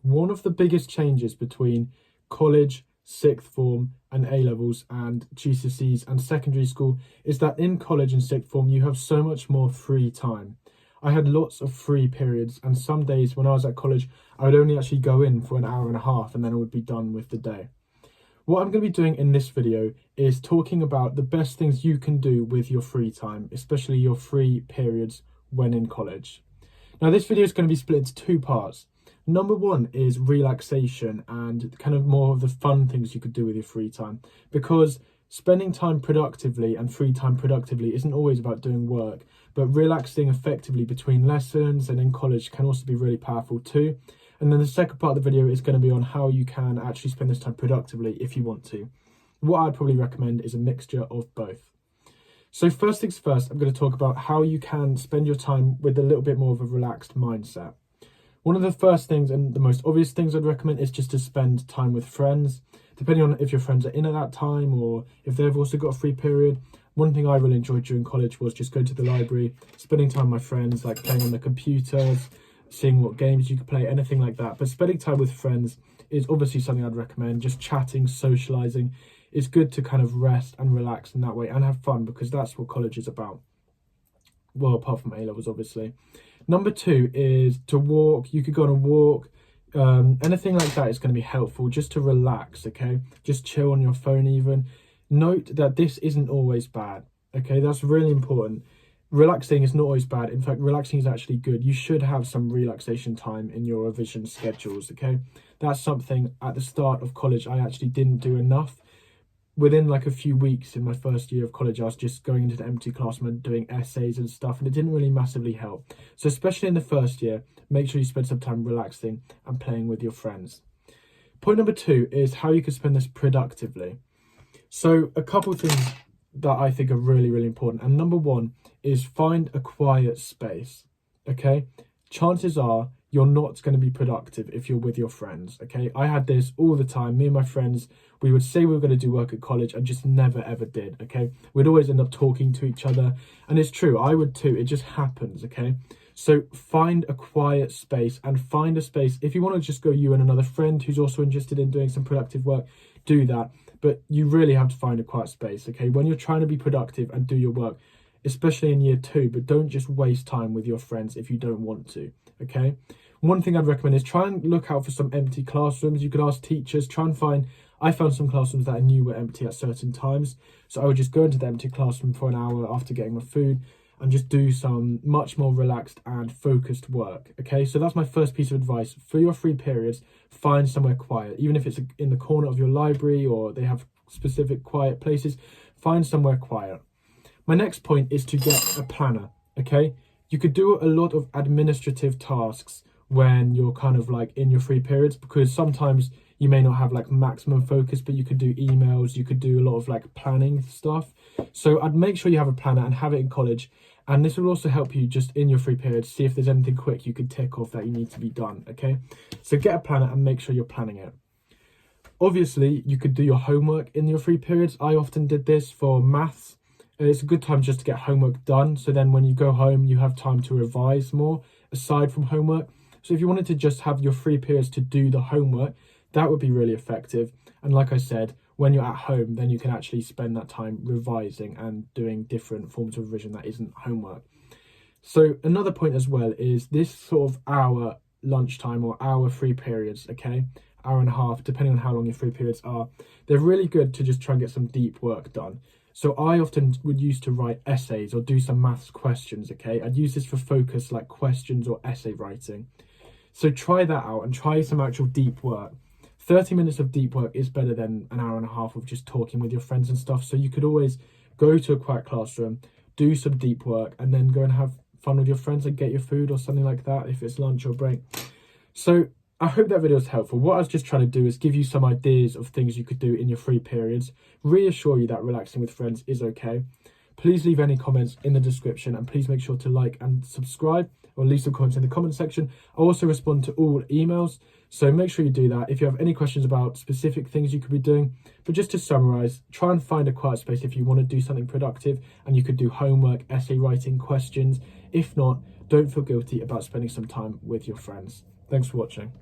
One of the biggest changes between college, sixth form and A-levels and GCSEs and secondary school is that in college and sixth form you have so much more free time. I had lots of free periods, and some days when I was at college I would only actually go in for an hour and a half and then I would be done with the day. What I'm going to be doing in this video is talking about the best things you can do with your free time, especially your free periods when in college. Now this video is going to be split into two parts. Number one is relaxation and kind of more of the fun things you could do with your free time, because spending time productively and free time productively isn't always about doing work, but relaxing effectively between lessons and in college can also be really powerful too. And then the second part of the video is going to be on how you can actually spend this time productively if you want to. What I'd probably recommend is a mixture of both. So first things first, I'm going to talk about how you can spend your time with a little bit more of a relaxed mindset. One of the first things and the most obvious things I'd recommend is just to spend time with friends, depending on if your friends are in at that time or if they've also got a free period. One thing I really enjoyed during college was just going to the library, spending time with my friends, like playing on the computers, seeing what games you could play, anything like that. But spending time with friends is obviously something I'd recommend. Just chatting, socializing. It's good to kind of rest and relax in that way and have fun, because that's what college is about. Well, apart from A-levels, obviously. Number two is to walk. You could go on a walk. Anything like that is going to be helpful just to relax, okay? Just chill on your phone even. Note that this isn't always bad, okay? That's really important. Relaxing is not always bad. In fact, relaxing is actually good. You should have some relaxation time in your revision schedules, okay? That's something at the start of college I actually didn't do enough. Within like a few weeks in my first year of college, I was just going into the empty classroom and doing essays and stuff, and it didn't really massively help. So especially in the first year, make sure you spend some time relaxing and playing with your friends. Point number two is how you can spend this productively. So a couple of things that I think are really, really important. And number one is find a quiet space, okay? Chances are you're not going to be productive if you're with your friends, okay? I had this all the time. Me and my friends, we would say we were going to do work at college and just never ever did, okay? We'd always end up talking to each other, and it's true, I would too. It just happens, okay? So find a quiet space, and find a space. If you want to just go you and another friend who's also interested in doing some productive work, do that. But you really have to find a quiet space, okay? When you're trying to be productive and do your work, especially in year two, but don't just waste time with your friends if you don't want to, okay? One thing I'd recommend is try and look out for some empty classrooms. You could ask teachers, try and find, I found some classrooms that I knew were empty at certain times. So I would just go into the empty classroom for an hour after getting my food and just do some much more relaxed and focused work, okay? So that's my first piece of advice. For your free periods, find somewhere quiet. Even if it's in the corner of your library or they have specific quiet places, find somewhere quiet. My next point is to get a planner, okay? You could do a lot of administrative tasks when you're kind of like in your free periods, because sometimes you may not have like maximum focus, but you could do emails, you could do a lot of like planning stuff. So I'd make sure you have a planner and have it in college. And this will also help you just in your free periods, see if there's anything quick you could tick off that you need to be done, okay? So get a planner and make sure you're planning it. Obviously, you could do your homework in your free periods. I often did this for maths. It's a good time just to get homework done. So then when you go home, you have time to revise more aside from homework. So if you wanted to just have your free periods to do the homework, that would be really effective. And like I said, when you're at home, then you can actually spend that time revising and doing different forms of revision that isn't homework. So another point as well is this sort of hour lunchtime or hour free periods, okay? Hour and a half, depending on how long your free periods are. They're really good to just try and get some deep work done. So I often would use to write essays or do some maths questions, okay? I'd use this for focus like questions or essay writing. So try that out and try some actual deep work. 30 minutes of deep work is better than an hour and a half of just talking with your friends and stuff. So you could always go to a quiet classroom, do some deep work, and then go and have fun with your friends and get your food or something like that if it's lunch or break. So I hope that video is helpful. What I was just trying to do is give you some ideas of things you could do in your free periods, reassure you that relaxing with friends is okay. Please leave any comments in the description, and please make sure to like and subscribe, or leave some comments in the comment section. I also respond to all emails, so make sure you do that if you have any questions about specific things you could be doing. But just to summarize, try and find a quiet space if you want to do something productive, and you could do homework, essay writing, questions. If not, don't feel guilty about spending some time with your friends. Thanks for watching.